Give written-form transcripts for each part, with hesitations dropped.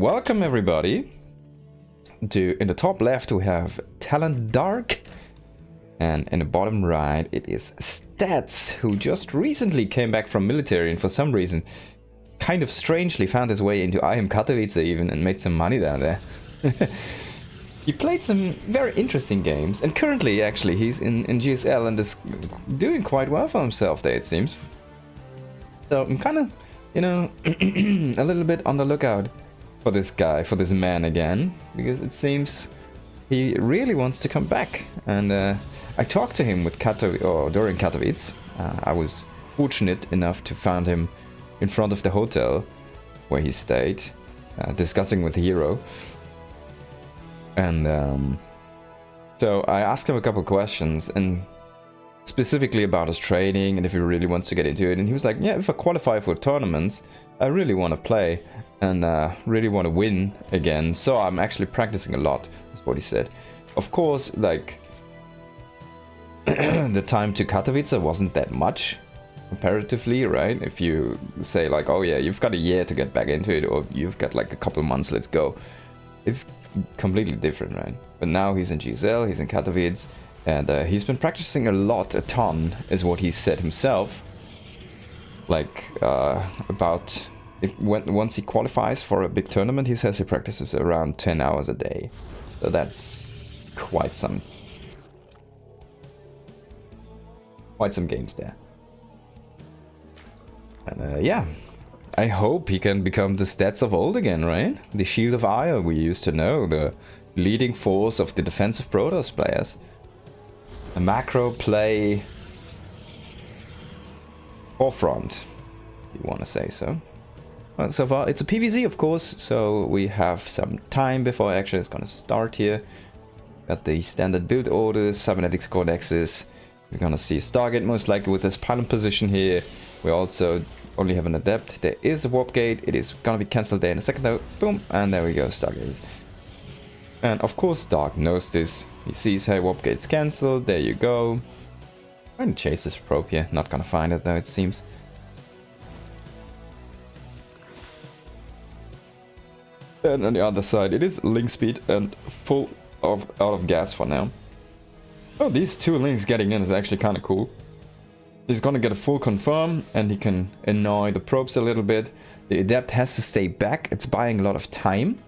welcome everybody to, in the top left we have Talent Dark, and in the bottom right it is Stats, who just recently came back from military and for some reason kind of strangely found his way into IM Katowice even and made some money down there. He played some very interesting games, and currently actually he's in GSL and is doing quite well for himself there, it seems. So I'm kind of, you know, a little bit on the lookout for this guy, for this man again, because it seems he really wants to come back. And I talked to him with during Katowice. I was fortunate enough to find him in front of the hotel where he stayed, discussing with the hero. And so I asked him a couple questions, and specifically about his training and if he really wants to get into it. And he was like, yeah, if I qualify for tournaments, I really want to play and really want to win again. So I'm actually practicing a lot, is what he said. Of course, like, the time to Katowice wasn't that much comparatively, right? If you say like, oh yeah, you've got a year to get back into it, or you've got like a couple months, let's go. It's completely different, right? But now he's in GSL, he's in Katowice, and he's been practicing a ton, is what he said himself. Like, about once he qualifies for a big tournament, he says he practices around 10 hours a day. So that's quite some games there. And yeah, I hope he can become the Stats of old again, right? The Shield of Ire we used to know, the leading force of the defensive Protoss players. A macro play forefront, if you want to say so. Well, so far it's a PvZ, of course, so we have some time before action is gonna start here. Got the standard build orders, cybernetics codexes. We're gonna see a Stargate most likely with this pylon position here. We also only have an adept. There is a warp gate. It is gonna be cancelled there in a second though. Boom, and there we go, Stargate. And of course Dark knows this. He sees, hey, warp gate's cancelled. There you go. Trying to chase this probe here. Not gonna find it though, it seems. And on the other side, it is link speed and full out of gas for now. Oh, these two links getting in is actually kind of cool. He's gonna get a full confirm, and he can annoy the probes a little bit. The adept has to stay back. It's buying a lot of time.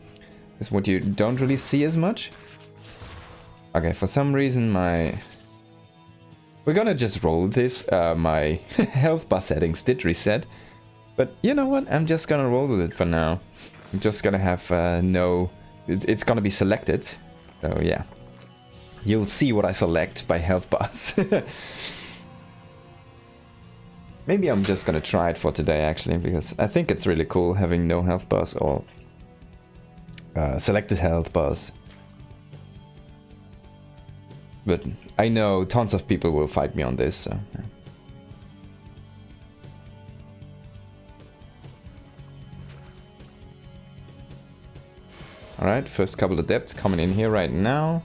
That's what you don't really see as much. Okay, for some reason we're gonna just roll this. My health bar settings did reset. But you know what? I'm just gonna roll with it for now. I'm just gonna have it's gonna be selected. So yeah. You'll see what I select by health bars. Maybe I'm just gonna try it for today actually, because I think it's really cool having no health bars or selected health bars. But I know tons of people will fight me on this, so yeah. Alright, first couple of adepts coming in here right now.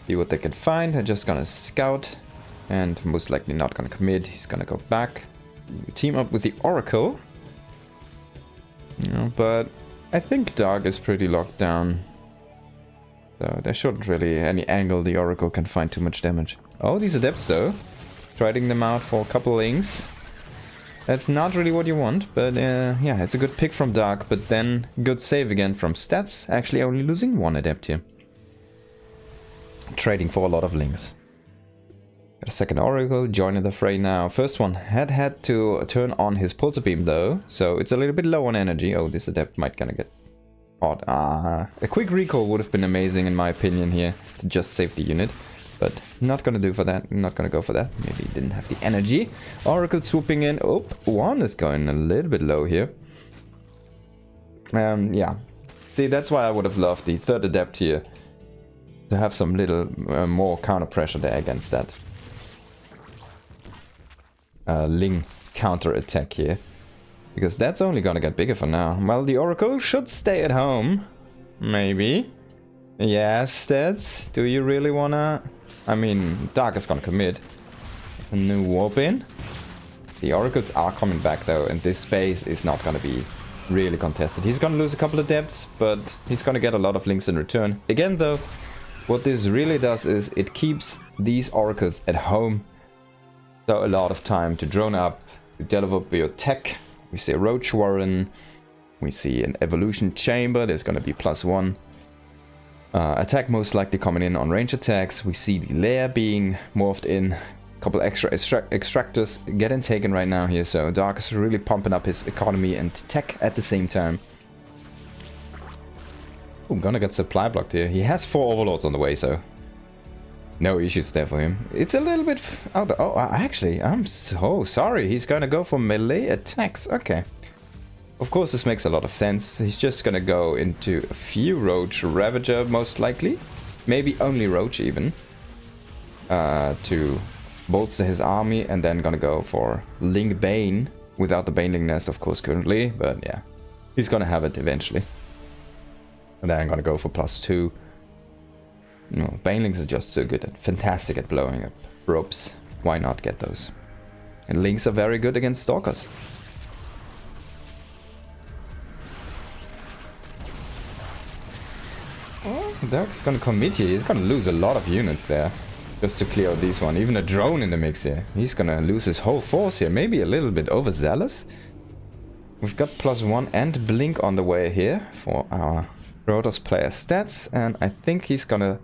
See what they can find. They're just gonna scout. And most likely not gonna commit. He's gonna go back. Team up with the Oracle. But I think Dark is pretty locked down. So there shouldn't really any angle the Oracle can find too much damage. Oh, these adepts though. Trading them out for a couple links. That's not really what you want, but yeah, it's a good pick from Dark, but then good save again from Stats. Actually only losing one adept here. Trading for a lot of links. Got a second Oracle, joining the fray now. First one had to turn on his pulsar beam though, so it's a little bit low on energy. Oh, this adept might gonna get caught. A quick recall would have been amazing in my opinion here, to just save the unit. But not gonna do for that, not gonna go for that. Maybe he didn't have the energy. Oracle swooping in. Oh, one is going a little bit low here. Yeah. See, that's why I would have loved the third adept here. To have some little more counter pressure there against that Ling counter attack here. Because that's only gonna get bigger for now. Well, the Oracle should stay at home. Maybe. Yes, Stats. Do you really wanna... I mean, Dark is gonna commit. A new warp in. The Oracles are coming back though, and this space is not gonna be really contested. He's gonna lose a couple of depths, but he's gonna get a lot of links in return. Again though, what this really does is it keeps these oracles at home. So a lot of time to drone up, to develop your tech. We see a Roach Warren, we see an Evolution Chamber, there's gonna be +1. Attack most likely coming in on range attacks. We see the lair being morphed in. A couple extra extractors getting taken right now here. So Dark is really pumping up his economy and tech at the same time. Ooh, gonna get supply blocked here. He has 4 overlords on the way, so no issues there for him. It's a little bit out there. Oh, actually, I'm so sorry. He's gonna go for melee attacks. Okay. Of course, this makes a lot of sense. He's just gonna go into a few Roach Ravager, most likely. Maybe only Roach, even. To bolster his army, and then gonna go for Link Bane. Without the Baneling Nest, of course, currently. But yeah, he's gonna have it eventually. And then I'm gonna go for +2. No, Banelings are just so good fantastic at blowing up ropes. Why not get those? And Links are very good against Stalkers. Dark's gonna commit here. He's gonna lose a lot of units there. Just to clear out this one. Even a drone in the mix here. He's gonna lose his whole force here. Maybe a little bit overzealous. We've got +1 and Blink on the way here for our Protoss player stats. And I think he's gonna...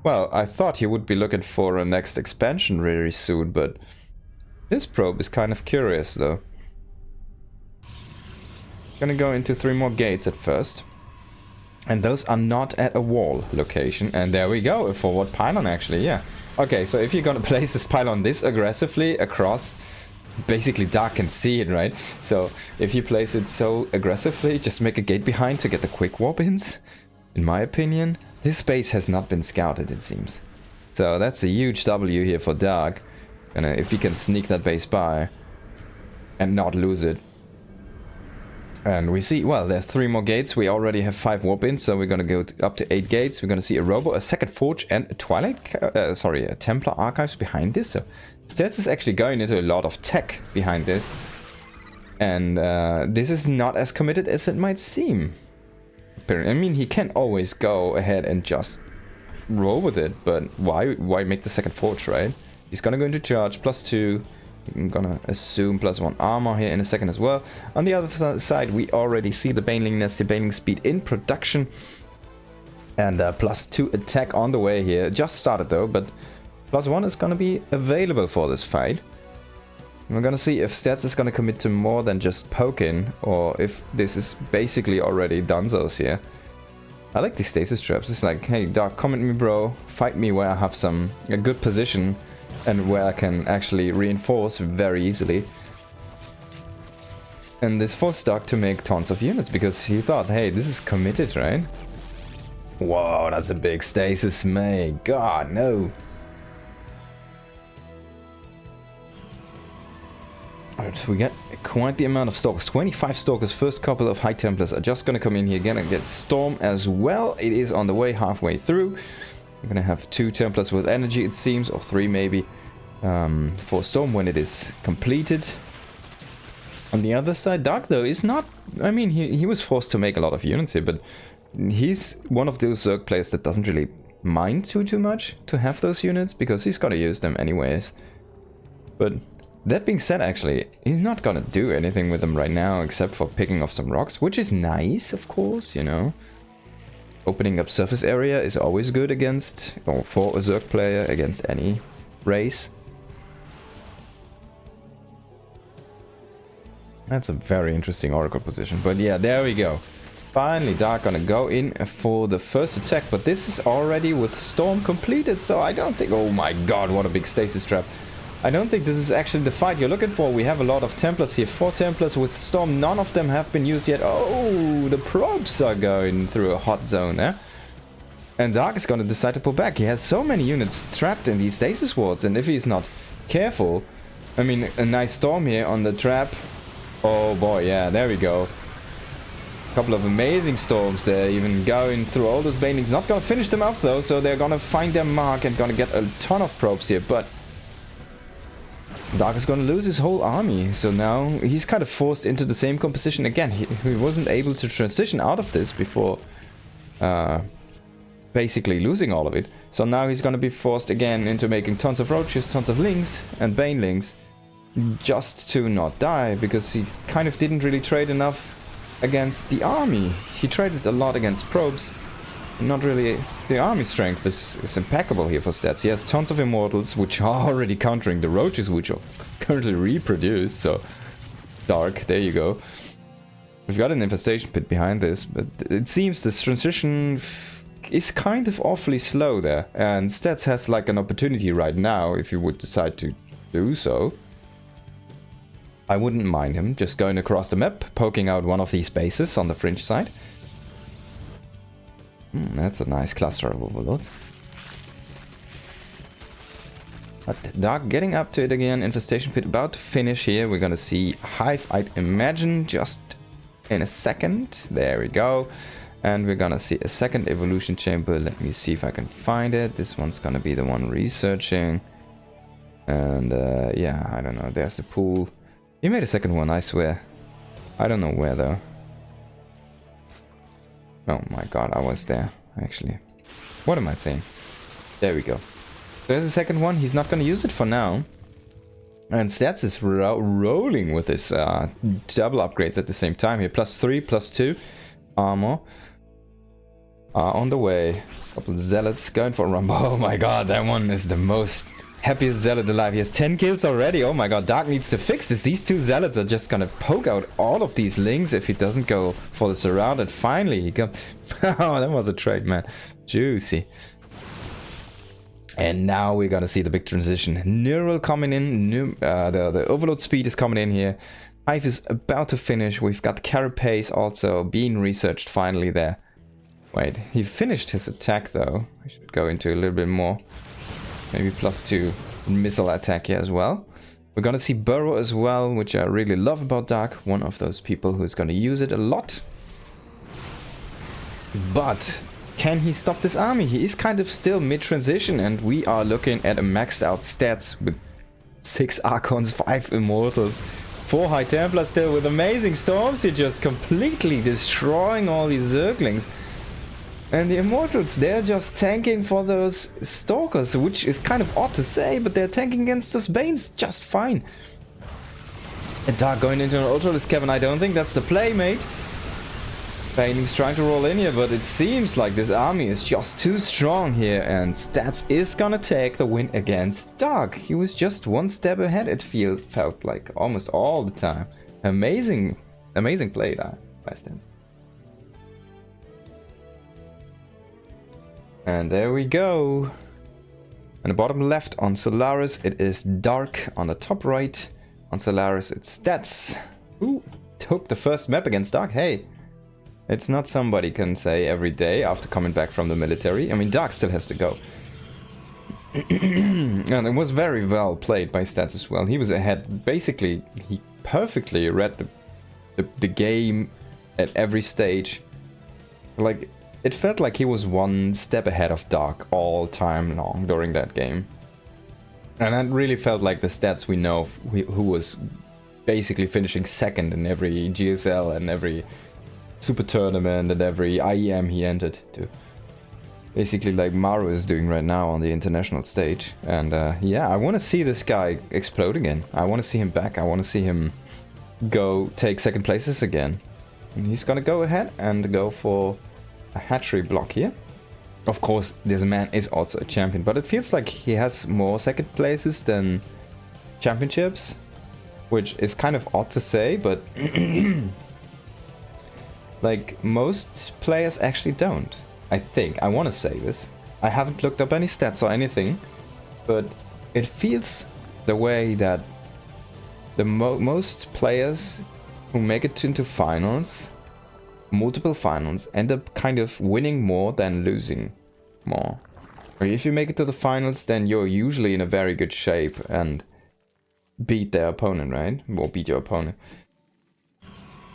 Well, I thought he would be looking for a next expansion really soon, but... This probe is kind of curious though. Gonna go into 3 more gates at first. And those are not at a wall location. And there we go, a forward pylon actually, yeah. Okay, so if you're gonna place this pylon this aggressively across, basically Dark can see it, right? So if you place it so aggressively, just make a gate behind to get the quick warp ins. In my opinion, this base has not been scouted, it seems. So that's a huge W here for Dark. And if he can sneak that base by and not lose it. And we see, well, there's 3 more gates. We already have 5 warp ins, so we're gonna go up to 8 gates. We're gonna see a Robo, a second Forge, and a Twilight, a Templar Archives behind this. So Stats is actually going into a lot of tech behind this. And this is not as committed as it might seem. I mean, he can always go ahead and just roll with it, but why make the second Forge, right? He's gonna go into charge, +2. I'm gonna assume +1 armor here in a second as well. On the other side, we already see the Baneling Nest, the Baneling Speed in production. And +2 attack on the way here. Just started though, but +1 is gonna be available for this fight. We're gonna see if Stats is gonna commit to more than just poking, or if this is basically already donezo's here. I like these stasis traps. It's like, hey, Dark, come at me, bro. Fight me where I have a good position. And where I can actually reinforce very easily. And this forced Dark to make tons of units because he thought, hey, this is committed, right? Whoa, that's a big stasis, mate. God, no. Alright, so we get quite the amount of Stalkers. 25 Stalkers. First couple of High Templars are just gonna come in here again and get Storm as well. It is on the way halfway through. We're gonna have 2 Templars with energy, it seems, or 3 maybe, for Storm when it is completed. On the other side, Dark though is not... I mean, he was forced to make a lot of units here, but he's one of those Zerg players that doesn't really mind too much to have those units, because he's gonna use them anyways. But that being said, actually, he's not gonna do anything with them right now, except for picking off some rocks, which is nice, of course, you know. Opening up surface area is always good against, or for a Zerg player, against any race. That's a very interesting Oracle position, but yeah, there we go. Finally, Dark gonna go in for the first attack, but this is already with Storm completed, so I don't think... Oh my god, what a big stasis trap. I don't think this is actually the fight you're looking for. We have a lot of Templars here. 4 Templars with Storm. None of them have been used yet. Oh, the probes are going through a hot zone, eh? And Dark is going to decide to pull back. He has so many units trapped in these stasis wards. And if he's not careful... I mean, a nice Storm here on the trap. Oh boy, yeah, there we go. A couple of amazing Storms there. Even going through all those Banelings. Not going to finish them off though. So they're going to find their mark and going to get a ton of probes here. But... Dark is gonna lose his whole army, so now he's kind of forced into the same composition again. He wasn't able to transition out of this before basically losing all of it. So now he's gonna be forced again into making tons of roaches, tons of lings and banelings, just to not die, because he kind of didn't really trade enough against the army. He traded a lot against probes. Not really. The army strength is impeccable here for stats. He has tons of immortals, which are already countering the roaches, which are currently reproduced. So, Dark, there you go. We've got an infestation pit behind this, but it seems this transition is kind of awfully slow there. And Stats has like an opportunity right now, if you would decide to do so. I wouldn't mind him just going across the map, poking out one of these bases on the fringe side. That's a nice cluster of overlords. But Dark getting up to it again. Infestation pit about to finish here. We're gonna see Hive, I'd imagine, just in a second. There we go. And we're gonna see a second evolution chamber. Let me see if I can find it. This one's gonna be the one researching. And yeah, I don't know. There's the pool. He made a second one, I swear. I don't know where though. Oh my god, I was there, actually. What am I saying? There we go. There's a second one. He's not going to use it for now. And Stats is rolling with his double upgrades at the same time here. +3, +2 armor. On the way. Couple zealots going for a rumble. Oh my god, that one is the most happiest zealot alive. He has 10 kills already. Oh my god, Dark needs to fix this. These two zealots are just gonna poke out all of these lings if he doesn't go for the surround. And finally he got... Oh, that was a trade, man. Juicy. And now we're gonna see the big transition. Neural coming in. The overload speed is coming in here. Hive is about to finish. We've got Carapace also being researched finally there. Wait, he finished his attack though. I should go into a little bit more. Maybe +2 missile attack here as well. We're gonna see Burrow as well, which I really love about Dark. One of those people who's gonna use it a lot. But can he stop this army? He is kind of still mid-transition, and we are looking at a maxed out stats with 6 Archons, 5 Immortals, 4 High Templars still with amazing storms. You're just completely destroying all these Zerglings. And the Immortals, they're just tanking for those Stalkers, which is kind of odd to say, but they're tanking against those Banes just fine. And Dark going into an Ultralisk Cavern, I don't think that's the play, mate. Baneling's trying to roll in here, but it seems like this army is just too strong here, and Stats is gonna take the win against Dark. He was just one step ahead, it felt like, almost all the time. Amazing play by Stats. And there we go. On the bottom left on Solaris it is Dark. On the top right on Solaris it's Stats. Who took the first map against Dark. Hey, it's not somebody can say every day after coming back from the military. I mean, Dark still has to go. And it was very well played by Stats as well. He was ahead. Basically, he perfectly read the game at every stage. Like, it felt like he was one step ahead of Dark all time long during that game. And that really felt like the Stats we know who was basically finishing second in every GSL and every super tournament and every IEM he entered to. Basically like Maru is doing right now on the international stage. And yeah, I want to see this guy explode again. I want to see him back. I want to see him go take second places again. And he's gonna go ahead and go for a hatchery block here. Of course, this man is also a champion, but it feels like he has more second places than championships, which is kind of odd to say, but like most players actually don't. I think. I want to say this. I haven't looked up any stats or anything, but it feels the way that the most players who make it into finals, multiple finals, end up kind of winning more than losing more. If you make it to the finals, then you're usually in a very good shape and beat their opponent, right? Or beat your opponent.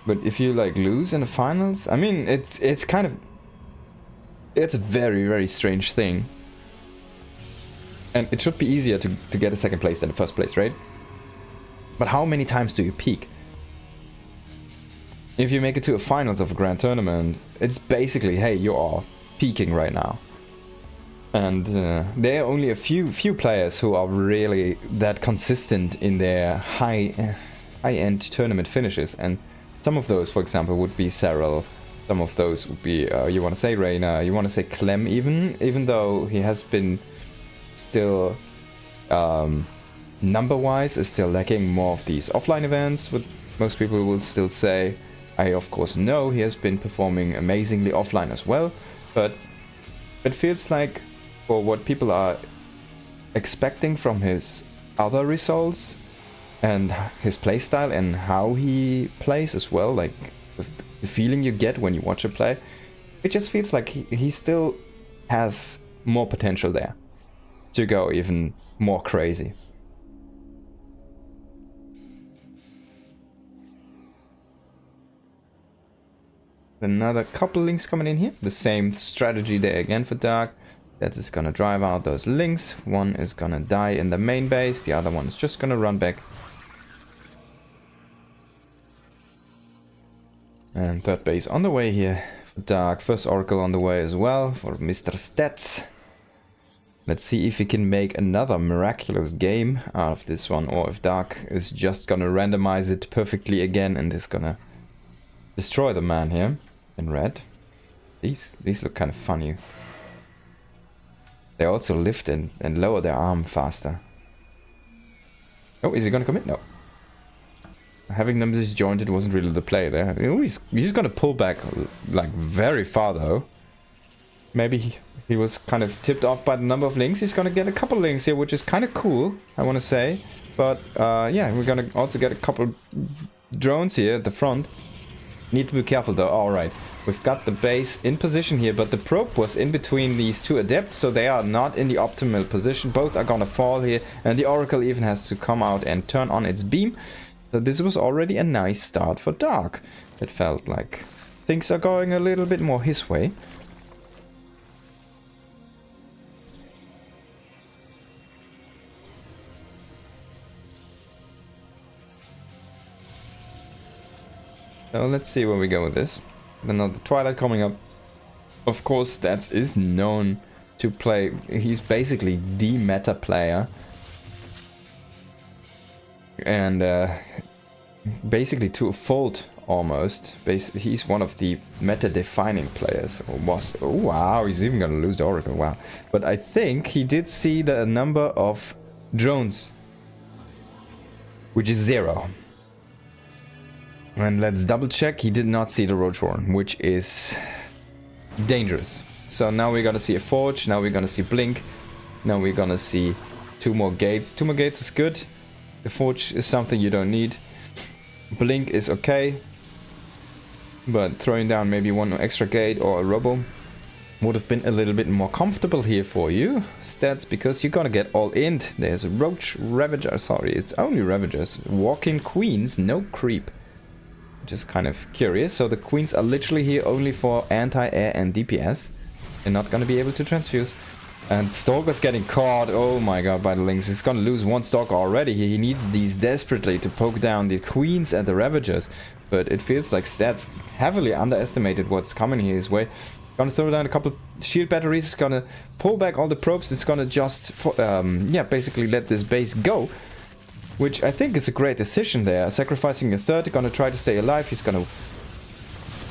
But if you like lose in the finals, I mean, it's kind of, it's a very, very strange thing. And it should be easier to get a second place than a first place, right? But how many times do you peak? If you make it to a finals of a grand tournament, it's basically, hey, you are peaking right now. And there are only a few players who are really that consistent in their high-end tournament finishes. And some of those, for example, would be Cyril. Some of those would be, you want to say Reina, you want to say Clem even though he has been still, number-wise, is still lacking more of these offline events, what most people will still say. I, of course, know he has been performing amazingly offline as well, but it feels like for what people are expecting from his other results and his playstyle and how he plays as well, like the feeling you get when you watch a play, it just feels like he still has more potential there to go even more crazy. Another couple links coming in here. The same strategy there again for Dark. That is gonna drive out those links. One is gonna die in the main base. The other one is just gonna run back. And third base on the way here for Dark. First Oracle on the way as well for Mr. Stats. Let's see if he can make another miraculous game out of this one, or if Dark is just gonna randomize it perfectly again and is gonna destroy the man here. In red. These look kind of funny. They also lift and lower their arm faster. Oh, is he gonna commit? No. Having them disjointed wasn't really the play there. Oh, he's gonna pull back like very far though. Maybe he was kind of tipped off by the number of links. He's gonna get a couple links here, which is kind of cool, I want to say. But yeah, we're gonna also get a couple drones here at the front. Need to be careful though. Alright, we've got the base in position here, but the probe was in between these two adepts, so they are not in the optimal position. Both are gonna fall here, and the Oracle even has to come out and turn on its beam. So this was already a nice start for Dark. It felt like things are going a little bit more his way. So let's see where we go with this. Another Twilight coming up. Of course, Stats is known to play. He's basically the meta player. And basically to a fault almost. He's one of the meta-defining players. Or was. Oh, wow, he's even going to lose the Oracle. Wow. But I think he did see the number of drones, which is 0. And let's double check, he did not see the Roach Horn, which is dangerous. So now we're gonna see a Forge, now we're gonna see Blink, now we're gonna see 2 more gates. 2 more gates is good. The Forge is something you don't need. Blink is okay, but throwing down maybe 1 extra gate or a Robo would have been a little bit more comfortable here for you, Stats, because you're gonna get all in. There's a Roach Ravager, sorry, it's only Ravagers. Walk-in Queens, no creep. Just kind of curious. So the Queens are literally here only for anti-air and DPS. They're not gonna be able to transfuse. And Stalker's getting caught, oh my god, by the links. He's gonna lose 1 Stalker already. He needs these desperately to poke down the Queens and the Ravagers. But it feels like Stats heavily underestimated what's coming his way. Gonna throw down a couple shield batteries. It's gonna pull back all the probes. It's gonna just, yeah, basically let this base go. Which I think is a great decision there. Sacrificing a third, gonna try to stay alive. He's gonna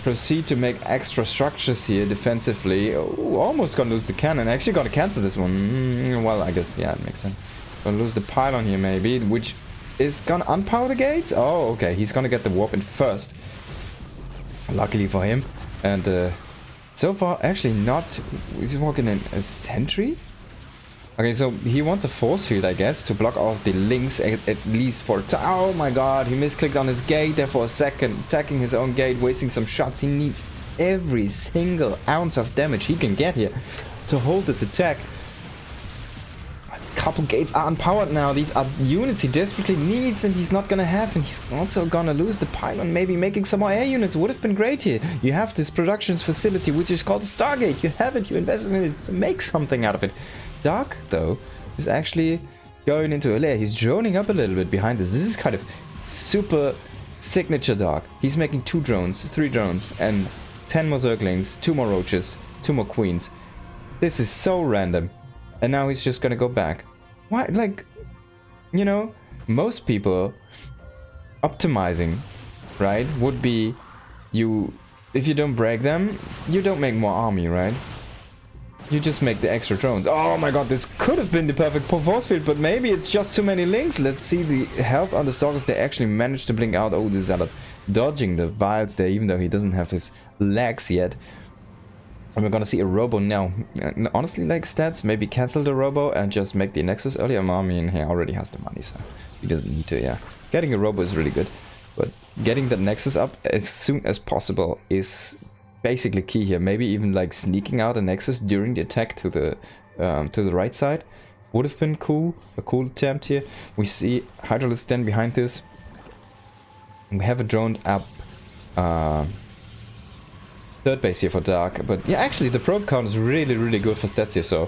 proceed to make extra structures here defensively. Oh, almost gonna lose the cannon. Actually gonna cancel this one. Well, I guess, yeah, it makes sense. Gonna lose the pylon here maybe, which is gonna unpower the gates. Oh, okay, he's gonna get the warp in first. Luckily for him. And so far, actually not... He's walking in a sentry? Okay, so he wants a force field, I guess, to block off the links at least for... Oh my god, he misclicked on his gate there for a second. Attacking his own gate, wasting some shots. He needs every single ounce of damage he can get here to hold this attack. A couple gates are unpowered now. These are units he desperately needs and he's not gonna have. And he's also gonna lose the pylon. Maybe making some more air units would have been great here. You have this production facility, which is called Stargate. You have it, you invested in it, so make something out of it. Dark, though, is actually going into a lair. He's droning up a little bit behind this. This is kind of super signature Dark. He's making 2 drones, 3 drones, and 10 more Zerglings, 2 more Roaches, 2 more Queens. This is so random. And now he's just gonna go back. Why? Like, you know, most people optimizing, right, would be you, if you don't break them, you don't make more army, right? You just make the extra drones. Oh my god, this could have been the perfect force field, but maybe it's just too many links. Let's see the health on the Stalkers. They actually managed to blink out. Oh, the Zealot dodging the vials there, even though he doesn't have his legs yet. And we're gonna see a Robo now. Honestly, like stats, maybe cancel the Robo and just make the Nexus earlier. I mean, he already has the money, so he doesn't need to, yeah. Getting a Robo is really good, but getting that Nexus up as soon as possible is basically key here. Maybe even like sneaking out a Nexus during the attack to the right side would have been cool. A cool attempt here. We see Hydralisk Den behind this. We have a drone up third base here for Dark, but yeah, actually the probe count is really good for stats here, so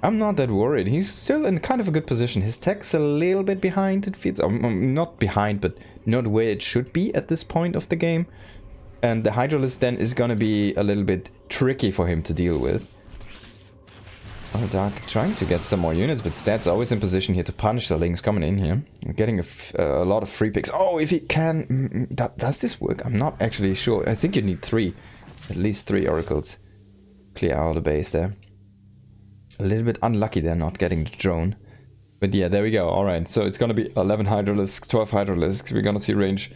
I'm not that worried. He's still in kind of a good position. His tech's a little bit behind, it feels. Not behind, but not where it should be at this point of the game. And the Hydralisk Den is gonna be a little bit tricky for him to deal with. Oh, Dark trying to get some more units, but Stats always in position here to punish the links coming in here. Getting a lot of free picks. Oh, if he can... does this work? I'm not actually sure. I think you need 3. At least 3 oracles. Clear out the base there. A little bit unlucky there not getting the drone. But yeah, there we go. Alright, so it's gonna be 11 Hydralisks, 12 Hydralisks. We're gonna see range.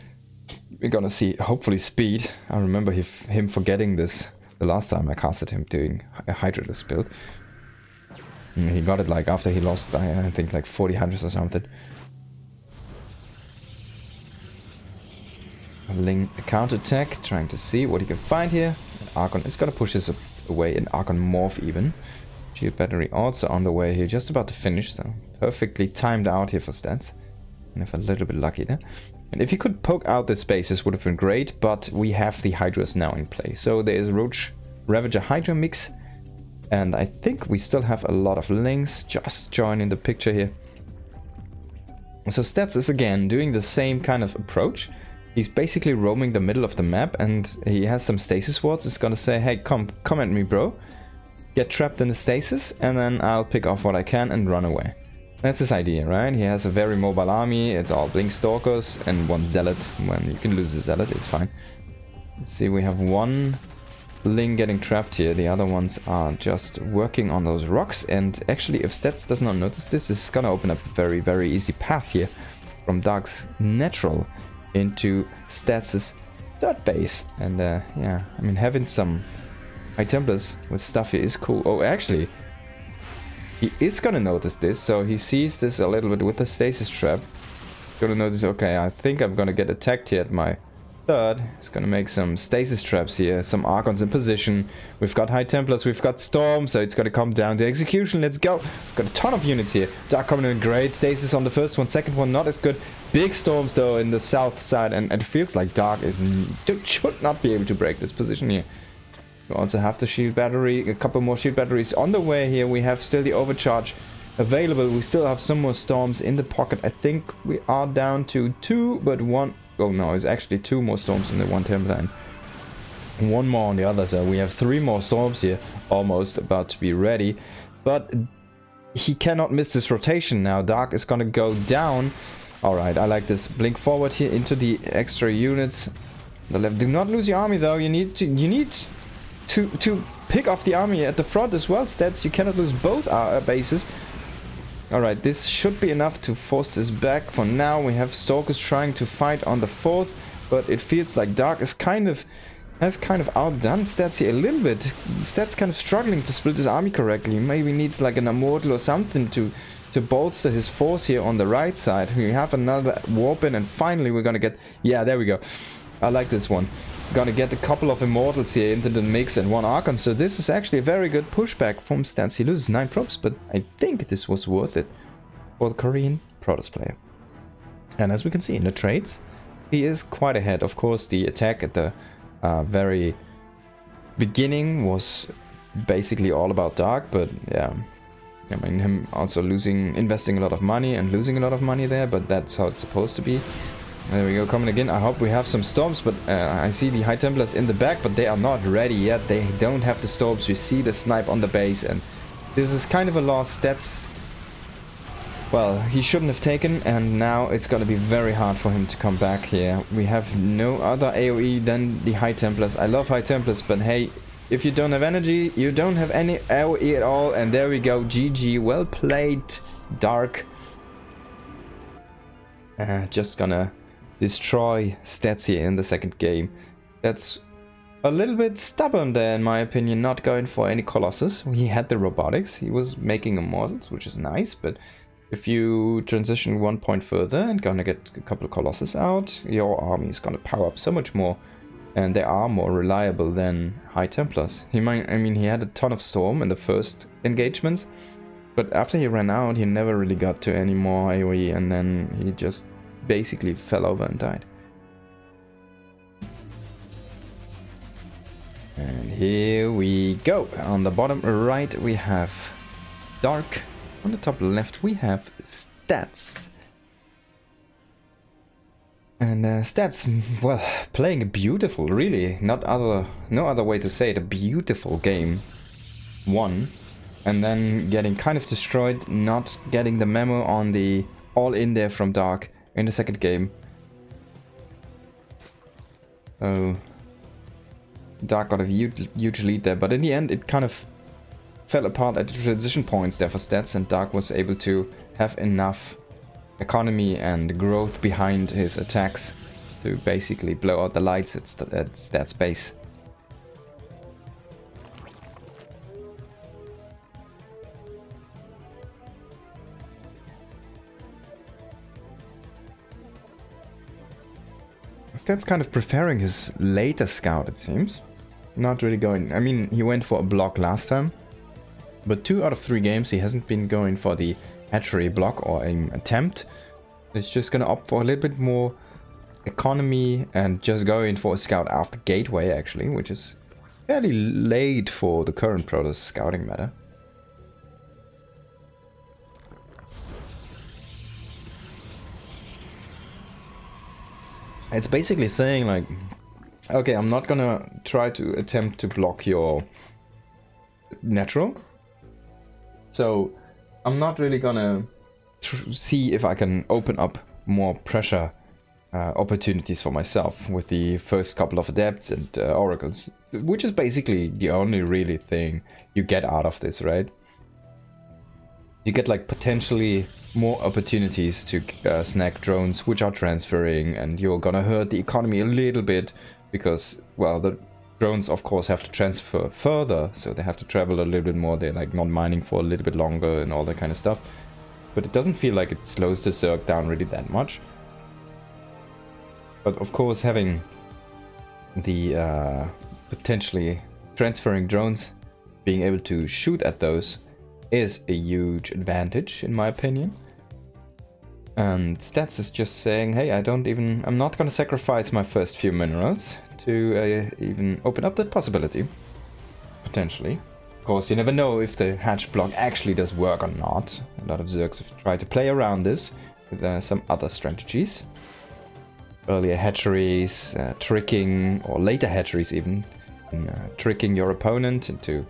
We're gonna see, hopefully, speed. I remember him forgetting this the last time I casted him doing a Hydralisk build. And he got it like after he lost, I think, like 40 hundreds or something. Ling counterattack, trying to see what he can find here. Archon is gonna push this away, and Archon Morph even. Shield battery also on the way here, just about to finish, so perfectly timed out here for Stats. And if a little bit lucky there. And if he could poke out the spaces would have been great, but we have the Hydras now in play. So there is Roach Ravager Hydra mix. And I think we still have a lot of links just joining the picture here. So Stats is again doing the same kind of approach. He's basically roaming the middle of the map, and he has some stasis wards. It's gonna say, hey, come at me, bro. Get trapped in the stasis, and then I'll pick off what I can and run away. That's his idea, right? He has a very mobile army. It's all Blink Stalkers and 1 Zealot. When you can lose the Zealot, it's fine. Let's see, we have 1 Ling getting trapped here. The other ones are just working on those rocks. And actually, if Stats does not notice this is gonna open up a very easy path here from Dark's natural into Stats' third base. And yeah, I mean, having some High Templars with stuff here is cool. Oh, actually, he is gonna notice this, so he sees this a little bit with the stasis trap. Gonna notice, okay, I think I'm gonna get attacked here at my third. He's gonna make some stasis traps here, some Archons in position. We've got High Templars, we've got Storm, so it's gonna come down to execution. Let's go. Got a ton of units here. Dark coming in great. Stasis on the first one, second one not as good. Big storms though in the south side, and it feels like Dark should not be able to break this position here. We also have the shield battery, a couple more shield batteries on the way here. We have still the overcharge available. We still have some more storms in the pocket. I think we are down to 2, but 1... Oh no, it's actually 2 more storms in the 1 Templar and 1 more on the other. So we have 3 more storms here, almost about to be ready. But he cannot miss this rotation now. Dark is gonna go down. Alright, I like this. Blink forward here into the extra units. The left. Do not lose your army though. You need to pick off the army at the front as well, Stats. You cannot lose both bases. Alright, this should be enough to force this back. For now, we have Stalkers trying to fight on the 4th, but it feels like Dark is has kind of outdone Stats here a little bit. Stats kind of struggling to split his army correctly. Maybe needs like an Immortal or something to bolster his force here on the right side. We have another warp in, and finally we're gonna get... Yeah, there we go. I like this one. Gonna get a couple of Immortals here into the mix and 1 Archon, so this is actually a very good pushback from Stats. He loses 9 probes, but I think this was worth it for the Korean Protoss player. And as we can see in the trades, he is quite ahead. Of course, the attack at the very beginning was basically all about Dark, but yeah, I mean, him also investing a lot of money and losing a lot of money there, but that's how it's supposed to be. There we go, coming again. I hope we have some storms, but I see the High Templars in the back, but they are not ready yet. They don't have the storms. We see the snipe on the base, and this is kind of a loss. That's, well, he shouldn't have taken, and now it's gonna be very hard for him to come back here. We have no other AoE than the High Templars. I love High Templars, but hey, if you don't have energy, you don't have any AoE at all, and there we go. GG, well played, Dark. Just gonna destroy Stats here in the second game. That's a little bit stubborn there, in my opinion, not going for any Colossus. He had the robotics, he was making immortals, which is nice, but if you transition 1 point further and gonna get a couple of Colossus out, your army is gonna power up so much more, and they are more reliable than High Templars. He had a ton of Storm in the first engagements, but after he ran out, he never really got to any more AoE, and then he just basically fell over and died. And here we go. On the bottom right we have Dark. On the top left we have Stats. And Stats, well, playing a beautiful, really, no other way to say it, a beautiful game. Won. And then getting kind of destroyed, not getting the memo on the all in there from Dark in the second game. Oh, Dark got a huge lead there, but in the end it kind of fell apart at the transition points there for Stats, and Dark was able to have enough economy and growth behind his attacks to basically blow out the lights at Stats' base. Stats kind of preferring his later scout, it seems. Not really going... I mean, he went for a block last time, but 2 out of 3 games he hasn't been going for the hatchery block or an attempt. It's just gonna opt for a little bit more economy and just going for a scout after Gateway, actually, which is fairly late for the current Protoss scouting meta. It's basically saying like, okay, I'm not gonna try to attempt to block your natural, so I'm not really gonna see if I can open up more pressure opportunities for myself with the first couple of adepts and oracles, which is basically the only really thing you get out of this, right? You get like potentially more opportunities to snag drones which are transferring, and you're gonna hurt the economy a little bit because, well, the drones of course have to transfer further, so they have to travel a little bit more. They're like not mining for a little bit longer and all that kind of stuff, but it doesn't feel like it slows the Zerg down really that much. But of course, having the potentially transferring drones, being able to shoot at those is a huge advantage in my opinion. And Stats is just saying, hey, I'm not gonna sacrifice my first few minerals to even open up that possibility, potentially. Of course, you never know if the hatch block actually does work or not. A lot of Zergs have tried to play around this with some other strategies. Earlier hatcheries, tricking, or later hatcheries even, tricking your opponent into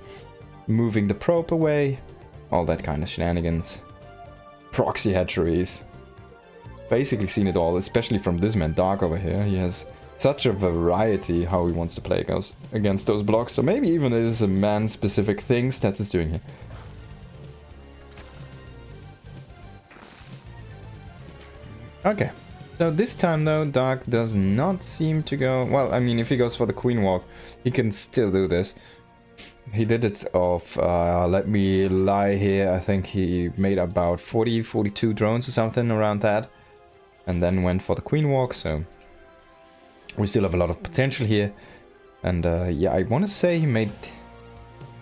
moving the probe away, all that kind of shenanigans. Proxy hatcheries. Basically seen it all, especially from this man Dark over here. He has such a variety how he wants to play against those blocks, so maybe even it is a man-specific thing Stats is doing here. Okay, so this time though, Dark does not seem to go... Well, I mean, if he goes for the Queen Walk, he can still do this. He did it off, let me lie here, I think he made about 42 drones or something around that. And then went for the Queen Walk, so we still have a lot of potential here. And yeah, I want to say he made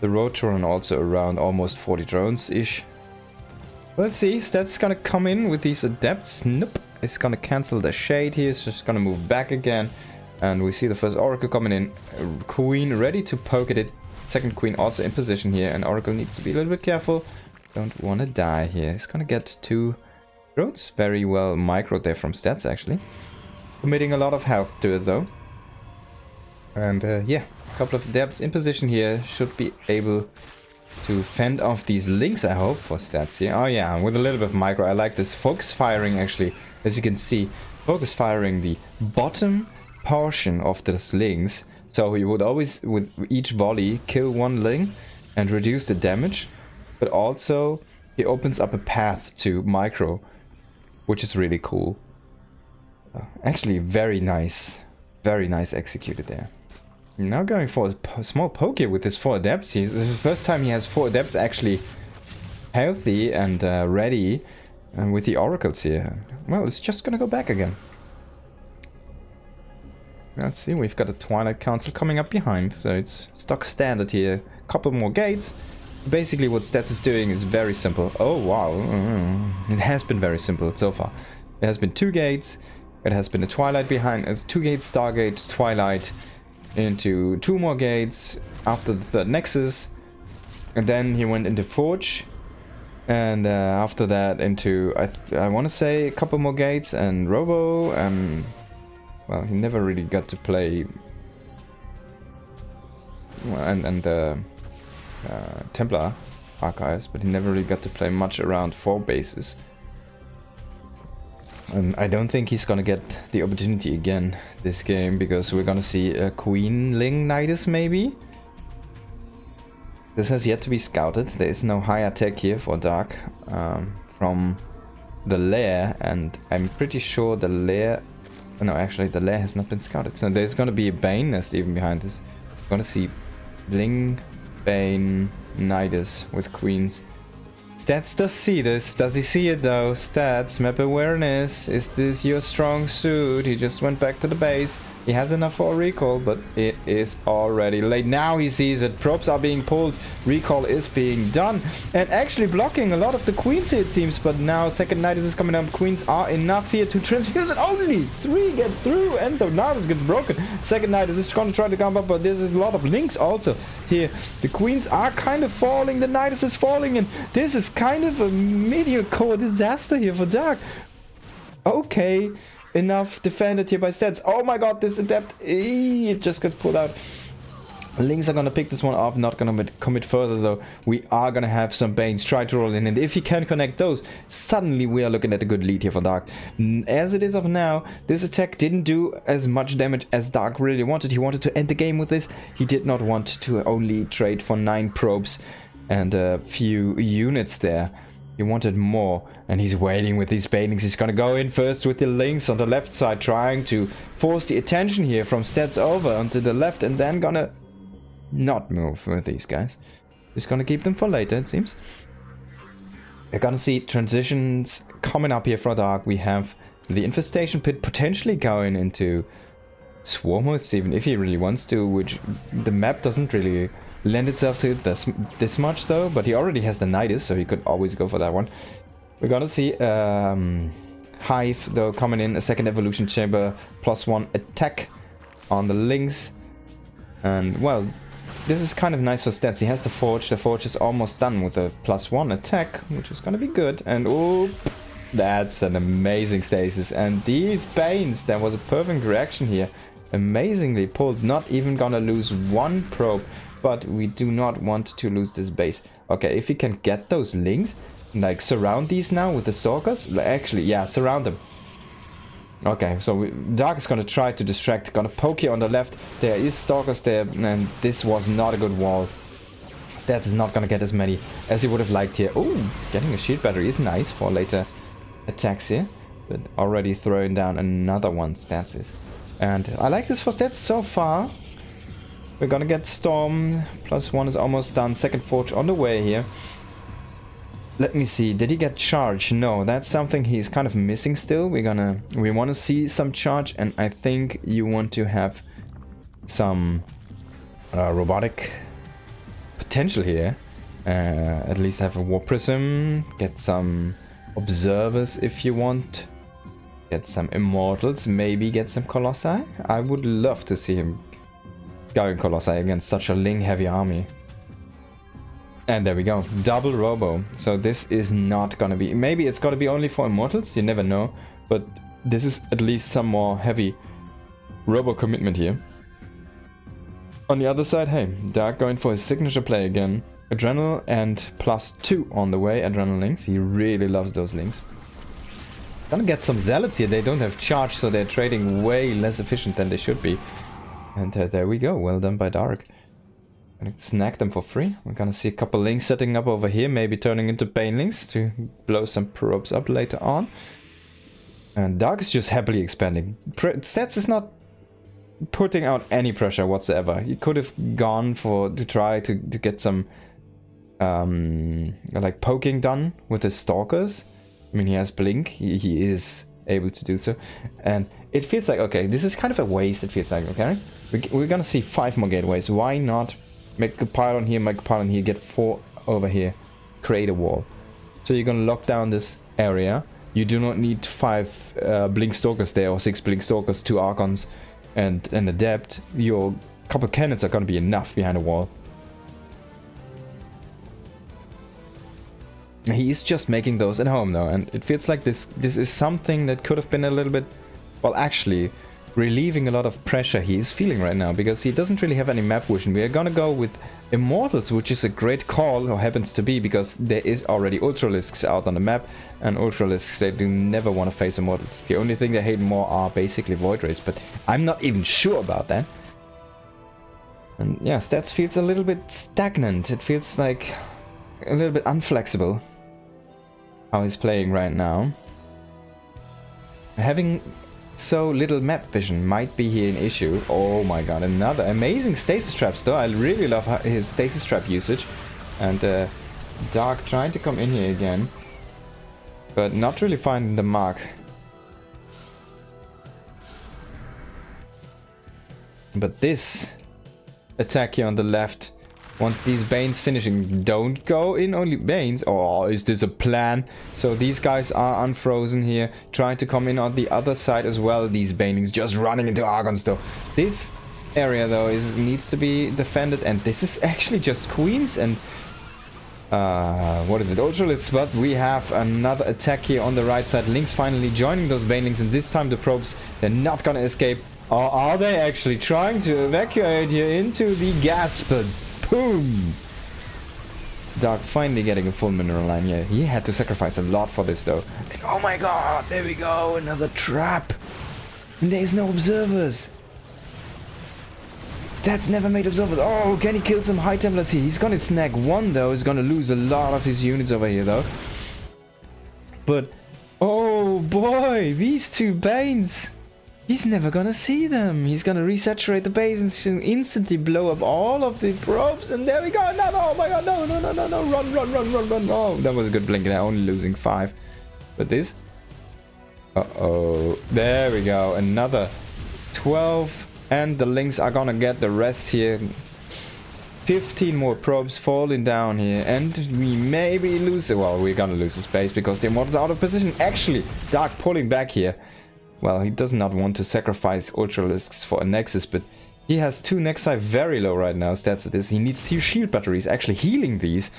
the Roadrunner also around almost 40 drones-ish. Let's see, Stats gonna come in with these adepts. Nope, it's gonna cancel the shade here, it's just gonna move back again. And we see the first Oracle coming in. Queen ready to poke at it. Second Queen also in position here, and Oracle needs to be a little bit careful. Don't want to die here. He's gonna get 2 drones. Very well microed there from Stats, actually. committing a lot of health to it though. And yeah, a couple of depths in position here should be able to fend off these links, I hope, for stats here. Oh yeah, with a little bit of micro. I like this focus firing actually. As you can see, focus firing the bottom portion of the slings. So he would always, with each volley, kill one ling and reduce the damage. But also, he opens up a path to micro, which is really cool. Actually, very nice executed there. Now going for a small poke here with his 4 adepts. This is the first time he has 4 adepts actually healthy and ready. And with the oracles here. Well, it's just gonna go back again. Let's see, we've got a Twilight Council coming up behind. So it's stock standard here. Couple more gates. Basically what Stats is doing is very simple. Oh wow, it has been very simple so far. It has been 2 gates. It has been a Twilight behind. It's 2 gates, Stargate, Twilight. Into 2 more gates after the 3rd Nexus, and then he went into Forge, and after that into I want to say a couple more gates and Robo, and well, he never really got to play, and Templar Archives, but he never really got to play much around 4 bases. And I don't think he's gonna get the opportunity again this game, because we're gonna see a Queen Ling Nidus maybe. This has yet to be scouted. There is no high attack here for Dark from the lair, and I'm pretty sure the lair... No, actually the lair has not been scouted. So there's gonna be a Bane nest even behind this. We're gonna see Ling, Bane, Nidus with Queens. Stats does see this. Does he see it though? Stats, map awareness. Is this your strong suit? He just went back to the base. He has enough for a recall, but it is already late. Now he sees it. Probes are being pulled. Recall is being done. And actually blocking a lot of the queens here, it seems. But now second Nidus is coming down. Queens are enough here to transfuse it. Only 3 get through. And the Nidus gets broken. Second Nidus is going to try to come up, but there's a lot of links also here. The queens are kind of falling. The Nidus is falling. And this is kind of a mediocre disaster here for Dark. Okay. Enough defended here by Stats. Oh my god, this adept, it just got pulled out. Links are gonna pick this one off, not gonna commit further though. We are gonna have some Banes try to roll in, and if he can connect those, suddenly we are looking at a good lead here for Dark. As it is of now, this attack didn't do as much damage as Dark really wanted. He wanted to end the game with this. He did not want to only trade for 9 probes and a few units there. He wanted more, and he's waiting with these banings. He's gonna go in first with the links on the left side, trying to force the attention here from Stats over onto the left, and then gonna not move with these guys. He's gonna keep them for later, it seems. We're gonna see transitions coming up here for Dark. We have the Infestation Pit potentially going into Swarmhosts, even if he really wants to, which the map doesn't really lend itself to this much though, but he already has the Nidus, so he could always go for that one. We're gonna see Hive though coming in, a second evolution chamber, +1 attack on the links, and well, this is kind of nice for Stats. He has the Forge is almost done with a +1 attack, which is gonna be good, and oh, that's an amazing stasis. And these Banes, there was a perfect reaction here, amazingly pulled, not even gonna lose 1 probe. But we do not want to lose this base. Okay, if we can get those links, like surround these now with the stalkers. Actually, yeah, surround them. Okay, so Dark is gonna try to distract. Gonna poke here on the left. There is stalkers there, and this was not a good wall. Stats is not gonna get as many as he would have liked here. Oh, getting a shield battery is nice for later attacks here. But already throwing down another one, Stats is. And I like this for Stats so far. We're gonna get Storm, +1 is almost done, second Forge on the way here. Let me see, did he get charge? No, that's something he's kind of missing still. We want to see some charge, and I think you want to have some robotic potential here. At least have a War Prism, get some Observers if you want. Get some Immortals, maybe get some Colossi. I would love to see him going Colossi against such a Ling heavy army. And there we go, double Robo. So this is not gonna be, maybe it's gonna be only for Immortals, you never know. But this is at least some more heavy robo commitment here. On the other side, hey, Dark going for his signature play again. Adrenal and +2 on the way. Adrenal links. He really loves those links. Gonna get some zealots here. They don't have charge, so they're trading way less efficient than they should be. And there we go. Well done by Dark. Gonna snag them for free. We're gonna see a couple links setting up over here, maybe turning into Bane links to blow some probes up later on. And Dark is just happily expanding. Stats is not putting out any pressure whatsoever. He could have gone to try to get some like poking done with his stalkers. I mean, he has blink, he is able to do so, and it feels like, okay, this is kind of a waste. It feels like, okay, we're gonna see 5 more gateways. Why not make a pylon here, make a pylon here, get 4 over here, create a wall. So you're gonna lock down this area. You do not need 5 blink stalkers there, or 6 blink stalkers, 2 archons and an adept. Your couple cannons are gonna be enough behind a wall. He is just making those at home though, and it feels like this is something that could have been a little bit, well, actually relieving a lot of pressure he is feeling right now, because he doesn't really have any map vision. We are gonna go with Immortals, which is a great call, or happens to be, because there is already Ultralisks out on the map, and Ultralisks, they do never want to face Immortals. The only thing they hate more are basically Void Rays, but I'm not even sure about that. And yeah, stats feels a little bit stagnant. It feels like a little bit unflexible how he's playing right now. Having so little map vision might be here an issue. Oh my god, another amazing stasis traps though. I really love his stasis trap usage. And Dark trying to come in here again, but not really finding the mark. But this attack here on the left, once these Banes finishing, don't go in only Banes. Oh, is this a plan? So these guys are unfrozen here, trying to come in on the other side as well. These Banelings just running into Archons though. This area though needs to be defended, and this is actually just Queens and what is it, Ultralists, but we have another attack here on the right side. Lynx finally joining those Banelings, and this time the probes, they're not gonna escape. Or are they actually trying to evacuate here into the gas pit? Boom! Dark finally getting a full mineral line here. He had to sacrifice a lot for this though. And oh my god, there we go, another trap. And there's no observers. Stats never made observers. Oh, can he kill some High Templars here? He's gonna snag 1 though. He's gonna lose a lot of his units over here though. But, oh boy, these 2 Banes. He's never gonna see them. He's gonna resaturate the base and instantly blow up all of the probes. And there we go. No, oh my god, no. Run. Oh, that was a good blink. They're only losing 5. But this? Uh-oh. There we go. Another 12. And the Lynx are gonna get the rest here. 15 more probes falling down here. And we maybe lose it. Well, we're gonna lose the space because the Immortals are out of position. Actually, Dark pulling back here. Well, he does not want to sacrifice Ultralisks for a Nexus, but he has 2 Nexi very low right now, stats at this. He needs 2 shield batteries, actually healing these.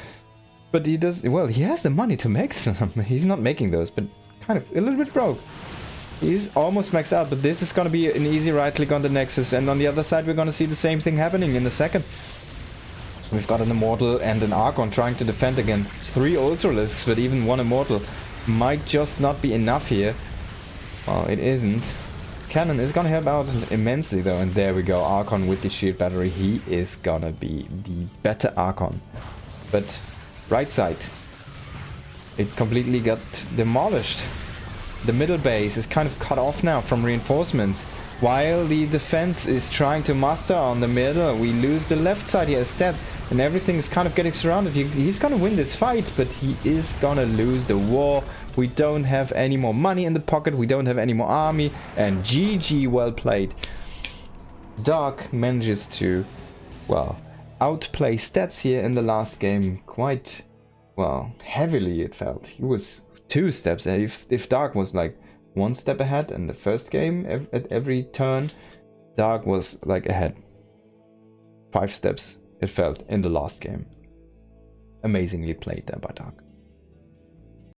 But he does, well, he has the money to make some. He's not making those, but kind of a little bit broke. He's almost maxed out, but this is going to be an easy right click on the Nexus. And on the other side, we're going to see the same thing happening in a second. We've got an Immortal and an Archon trying to defend against 3 Ultralisks, but even 1 Immortal might just not be enough here. Well, it isn't. Cannon is gonna help out immensely though, and there we go. Archon with the shield battery. He is gonna be the better Archon. But right side, it completely got demolished. The middle base is kind of cut off now from reinforcements. While the defense is trying to muster on the middle, we lose the left side here as stats, and everything is kind of getting surrounded. He's gonna win this fight, but he is gonna lose the war. We don't have any more money in the pocket, we don't have any more army, and GG, well played. Dark manages to, well, outplay stats here in the last game quite, well, heavily it felt. He was 2 steps ahead. If Dark was like 1 step ahead in the first game at every turn, Dark was like ahead 5 steps, it felt, in the last game. Amazingly played there by Dark.